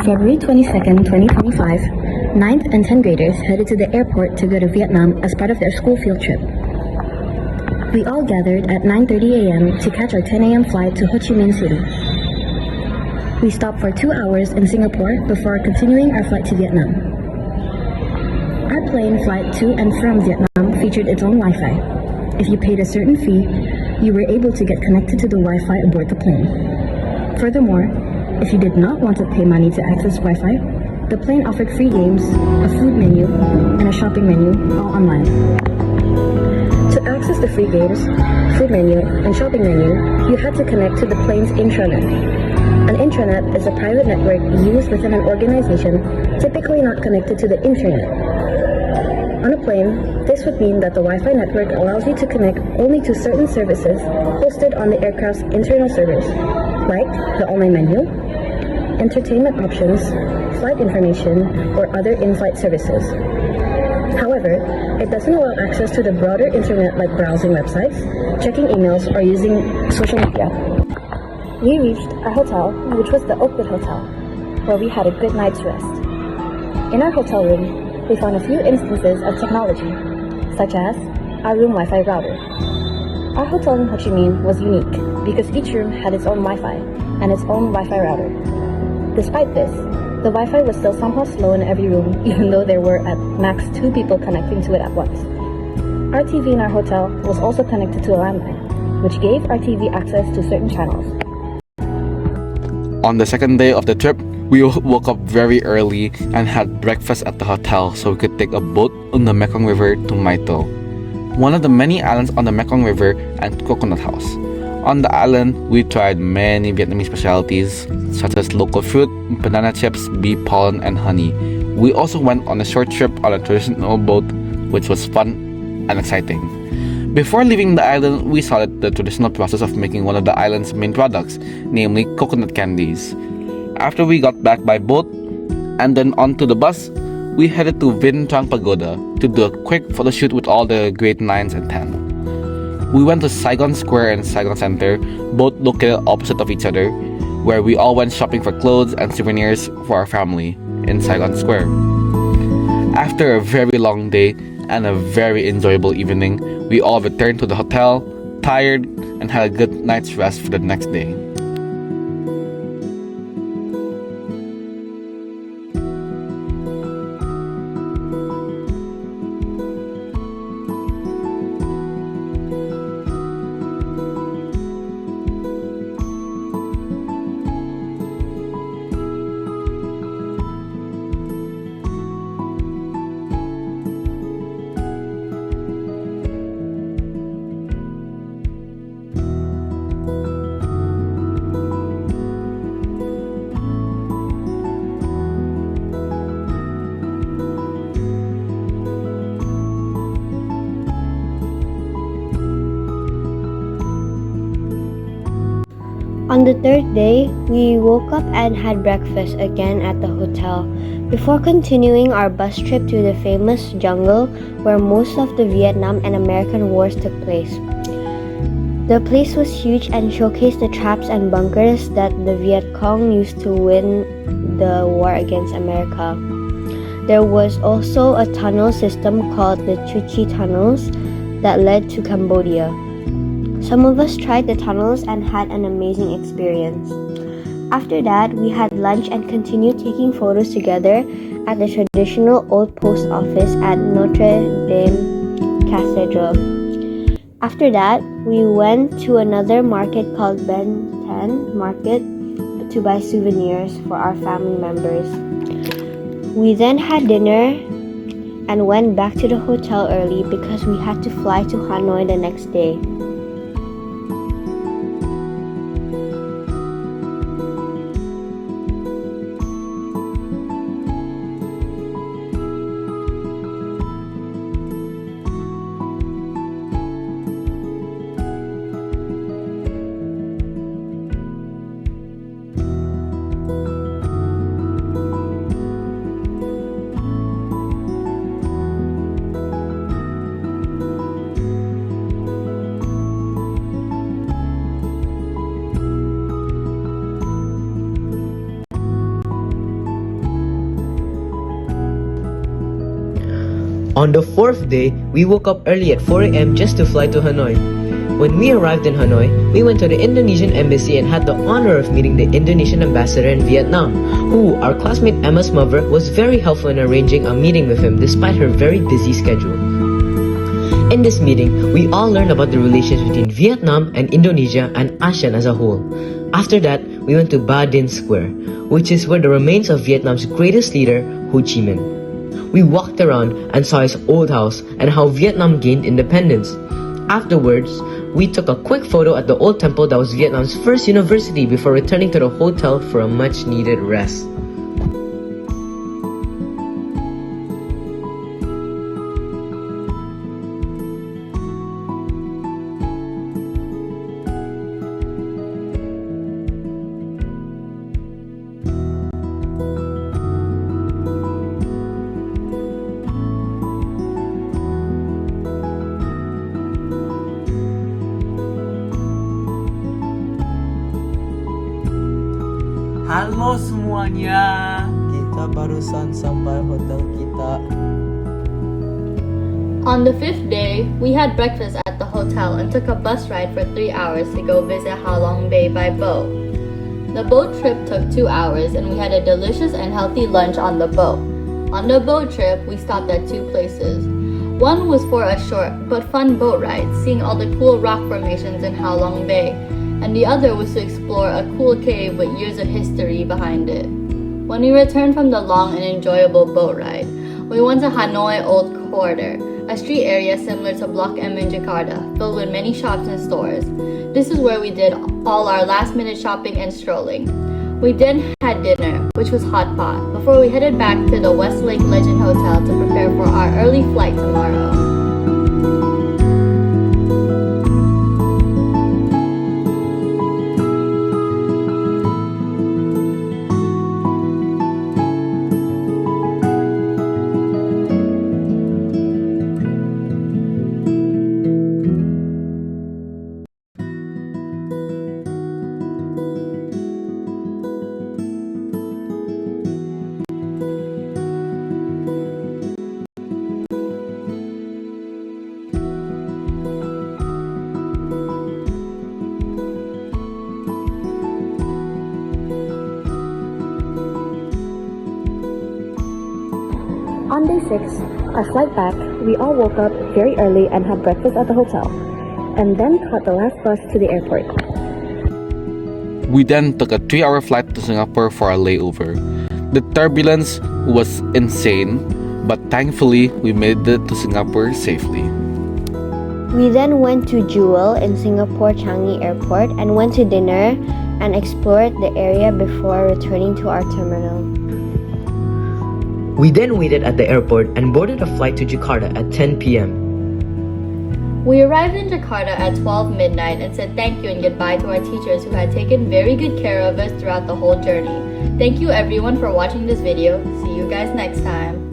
February 22nd, 2025, 9th and 10th graders headed to the airport to go to Vietnam as part of their school field trip. We all gathered at 9:30 a.m. to catch our 10 a.m. flight to Ho Chi Minh City. We stopped for 2 hours in Singapore before continuing our flight to Vietnam. Our plane flight to and from Vietnam featured its own Wi-Fi. If you paid a certain fee, you were able to get connected to the Wi-Fi aboard the plane. Furthermore, if you did not want to pay money to access Wi-Fi, the plane offered free games, a food menu, and a shopping menu, all online. To access the free games, food menu, and shopping menu, you had to connect to the plane's intranet. An intranet is a private network used within an organization, typically not connected to the internet. On a plane, this would mean that the Wi-Fi network allows you to connect only to certain services hosted on the aircraft's internal servers, like the online menu, entertainment options, flight information, or other in-flight services. However, it doesn't allow access to the broader internet like browsing websites, checking emails, or using social media. We reached our hotel, which was the Oakwood Hotel, where we had a good night's rest. In our hotel room, we found a few instances of technology, such as our room Wi-Fi router. Our hotel in Ho Chi Minh was unique because each room had its own Wi-Fi and its own Wi-Fi router. Despite this, the Wi-Fi was still somehow slow in every room, even though there were at max 2 people connecting to it at once. Our TV in our hotel was also connected to a landline, which gave our TV access to certain channels. On the second day of the trip, we woke up very early and had breakfast at the hotel so we could take a boat on the Mekong River to Mai To, one of the many islands on the Mekong River and Coconut House. On the island, we tried many Vietnamese specialties such as local fruit, banana chips, bee pollen, and honey. We also went on a short trip on a traditional boat, which was fun and exciting. Before leaving the island, we saw the traditional process of making one of the island's main products, namely coconut candies. After we got back by boat and then onto the bus, we headed to Vinh Trang Pagoda to do a quick photo shoot with all the grade 9s and 10. We went to Saigon Square and Saigon Center, both located opposite of each other, where we all went shopping for clothes and souvenirs for our family in Saigon Square. After a very long day and a very enjoyable evening, we all returned to the hotel, tired, and had a good night's rest for the next day. On the third day, we woke up and had breakfast again at the hotel before continuing our bus trip to the famous jungle where most of the Vietnam and American wars took place. The place was huge and showcased the traps and bunkers that the Viet Cong used to win the war against America. There was also a tunnel system called the Chu Chi Tunnels that led to Cambodia. Some of us tried the tunnels and had an amazing experience. After that, we had lunch and continued taking photos together at the traditional old post office at Notre Dame Cathedral. After that, we went to another market called Ben Thanh Market to buy souvenirs for our family members. We then had dinner and went back to the hotel early because we had to fly to Hanoi the next day. On the fourth day, we woke up early at 4 a.m. just to fly to Hanoi. When we arrived in Hanoi, we went to the Indonesian embassy and had the honor of meeting the Indonesian ambassador in Vietnam, who, our classmate Emma's mother, was very helpful in arranging a meeting with him despite her very busy schedule. In this meeting, we all learned about the relations between Vietnam and Indonesia and ASEAN as a whole. After that, we went to Ba Dinh Square, which is where the remains of Vietnam's greatest leader, Ho Chi Minh. We walked around and saw his old house and how Vietnam gained independence. Afterwards, we took a quick photo at the old temple that was Vietnam's first university before returning to the hotel for a much-needed rest. Halo semuanya. Kita barusan sampai hotel kita. On the fifth day, we had breakfast at the hotel and took a bus ride for 3 hours to go visit Ha Long Bay by boat. The boat trip took 2 hours and we had a delicious and healthy lunch on the boat. On the boat trip, we stopped at 2 places. One was for a short but fun boat ride, seeing all the cool rock formations in Ha Long Bay, and the other was to explore a cool cave with years of history behind it. When we returned from the long and enjoyable boat ride, we went to Hanoi Old Quarter, a street area similar to Block M in Jakarta, filled with many shops and stores. This is where we did all our last-minute shopping and strolling. We then had dinner, which was hot pot, before we headed back to the Westlake Legend Hotel to prepare for our early flight tomorrow. On day 6, our flight back, we all woke up very early and had breakfast at the hotel, and then caught the last bus to the airport. We then took a 3-hour flight to Singapore for a layover. The turbulence was insane, but thankfully we made it to Singapore safely. We then went to Jewel in Singapore Changi Airport and went to dinner and explored the area before returning to our terminal. We then waited at the airport and boarded a flight to Jakarta at 10 p.m. We arrived in Jakarta at 12 midnight and said thank you and goodbye to our teachers who had taken very good care of us throughout the whole journey. Thank you everyone for watching this video. See you guys next time.